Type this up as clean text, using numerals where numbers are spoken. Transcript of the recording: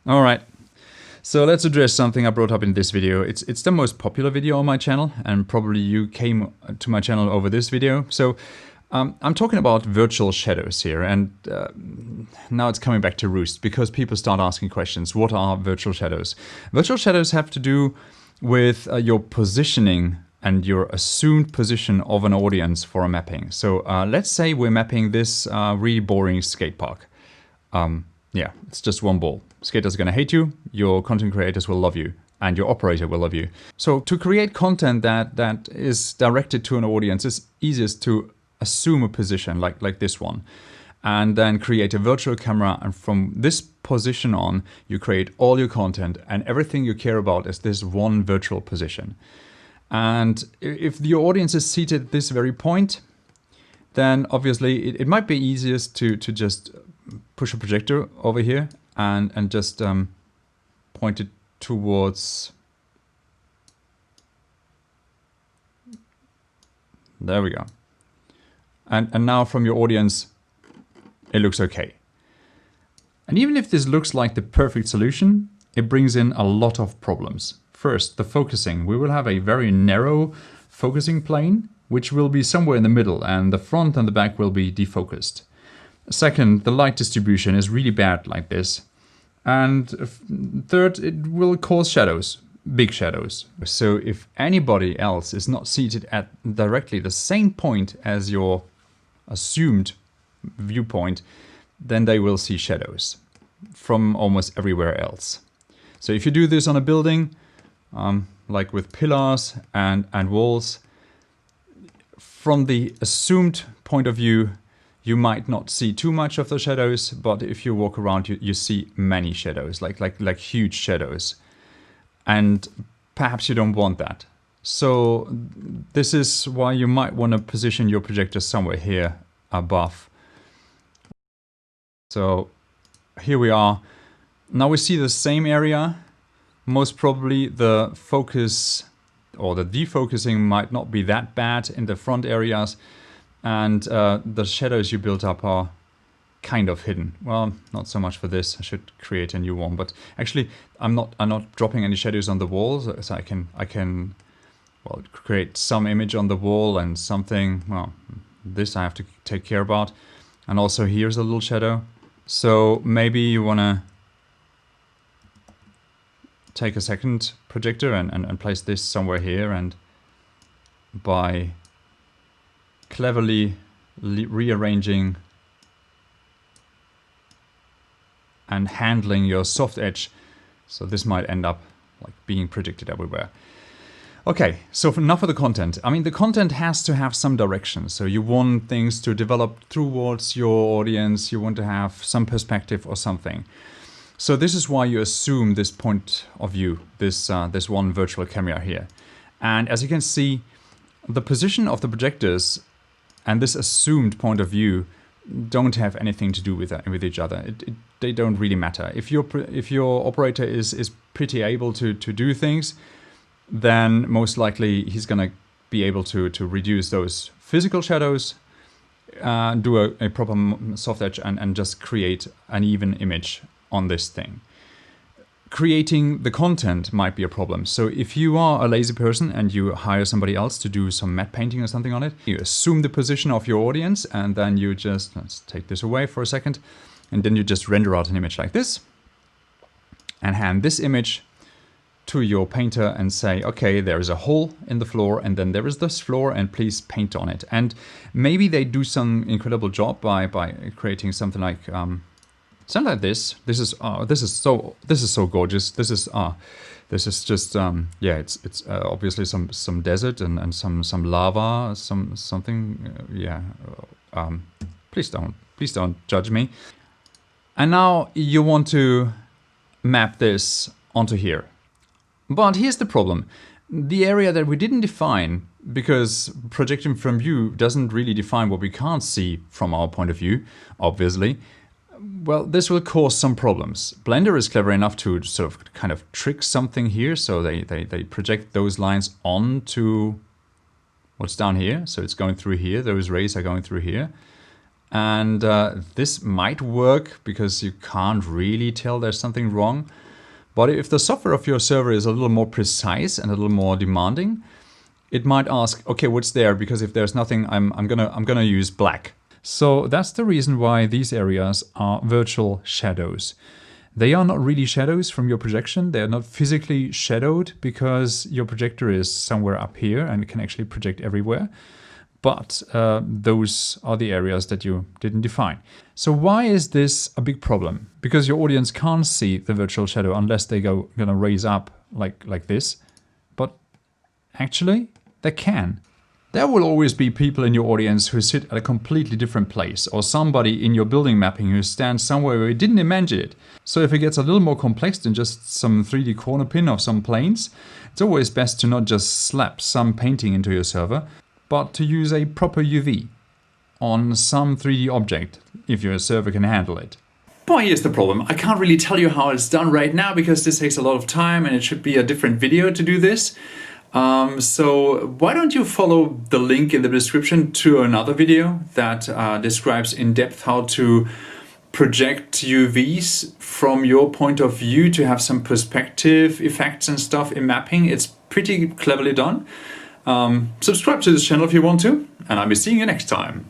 All right. So let's address something I brought up in this video. It's the most popular video on my channel, and probably you came to my channel over this video. So I'm talking about virtual shadows here, and now it's coming back to roost because people start asking questions. What are virtual shadows? Virtual shadows have to do with your positioning and your assumed position of an audience for a mapping. So let's say we're mapping this really boring skate park. Yeah, it's just one ball. Skaters are going to hate you, your content creators will love you, and your operator will love you. So to create content that is directed to an audience, it's easiest to assume a position like this one, and then create a virtual camera, and from this position on, you create all your content, and everything you care about is this one virtual position. And if your audience is seated at this very point, then obviously it might be easiest to just push a projector over here and just point it towards, there we go. And now from your audience, it looks okay. And even if this looks like the perfect solution, it brings in a lot of problems. First, the focusing. We will have a very narrow focusing plane, which will be somewhere in the middle, and the front and the back will be defocused. Second, the light distribution is really bad like this. And third, it will cause shadows, big shadows. So if anybody else is not seated at directly the same point as your assumed viewpoint, then they will see shadows from almost everywhere else. So if you do this on a building, like with pillars and walls, from the assumed point of view, you might not see too much of the shadows, but if you walk around, you see many shadows, like huge shadows. And perhaps you don't want that. So this is why you might want to position your projector somewhere here above. So here we are. Now we see the same area. Most probably the focus or the defocusing might not be that bad in the front areas. And the shadows you built up are kind of hidden. Well, not so much for this. I should create a new one. But actually, I'm not dropping any shadows on the walls, so I can well create some image on the wall and something. Well, this I have to take care about. And also here's a little shadow. So maybe you want to take a second projector and place this somewhere here, and by cleverly rearranging and handling your soft edge, so this might end up like being projected everywhere. Okay, so enough of the content. I mean, the content has to have some direction. So you want things to develop towards your audience. You want to have some perspective or something. So this is why you assume this point of view, this one virtual camera here. And as you can see, the position of the projectors and this assumed point of view don't have anything to do with each other. They don't really matter. If your operator is pretty able to do things, then most likely he's going to be able to reduce those physical shadows, do a proper soft edge, and just create an even image on this thing. Creating the content might be a problem. So if you are a lazy person and you hire somebody else to do some matte painting or something on it, you assume the position of your audience, and then you just, let's take this away for a second, and then you just render out an image like this and hand this image to your painter and say, okay, there is a hole in the floor, and then there is this floor, and please paint on it. And maybe they do some incredible job by creating something like something like this. This is so gorgeous. This is just yeah. It's obviously some desert and some lava, something. Yeah. Please don't judge me. And now you want to map this onto here. But here's the problem. The area that we didn't define, because projecting from view doesn't really define what we can't see from our point of view, obviously. Well, this will cause some problems. Blender is clever enough to sort of kind of trick something here. So they project those lines onto what's down here. So it's going through here. Those rays are going through here. And this might work because you can't really tell there's something wrong. But if the software of your server is a little more precise and a little more demanding, it might ask, okay, what's there? Because if there's nothing, I'm gonna use black. So that's the reason why these areas are virtual shadows. They are not really shadows from your projection. They are not physically shadowed because your projector is somewhere up here and it can actually project everywhere. But those are the areas that you didn't define. So why is this a big problem? Because your audience can't see the virtual shadow unless they gonna raise up like this. But actually, they can. There will always be people in your audience who sit at a completely different place, or somebody in your building mapping who stands somewhere where you didn't imagine it. So if it gets a little more complex than just some 3D corner pin of some planes, it's always best to not just slap some painting into your server, but to use a proper UV on some 3D object, if your server can handle it. But here's the problem. I can't really tell you how it's done right now because this takes a lot of time and it should be a different video to do this. So why don't you follow the link in the description to another video that describes in depth how to project UVs from your point of view to have some perspective effects and stuff in mapping. It's pretty cleverly done. Subscribe to this channel if you want to, and I'll be seeing you next time.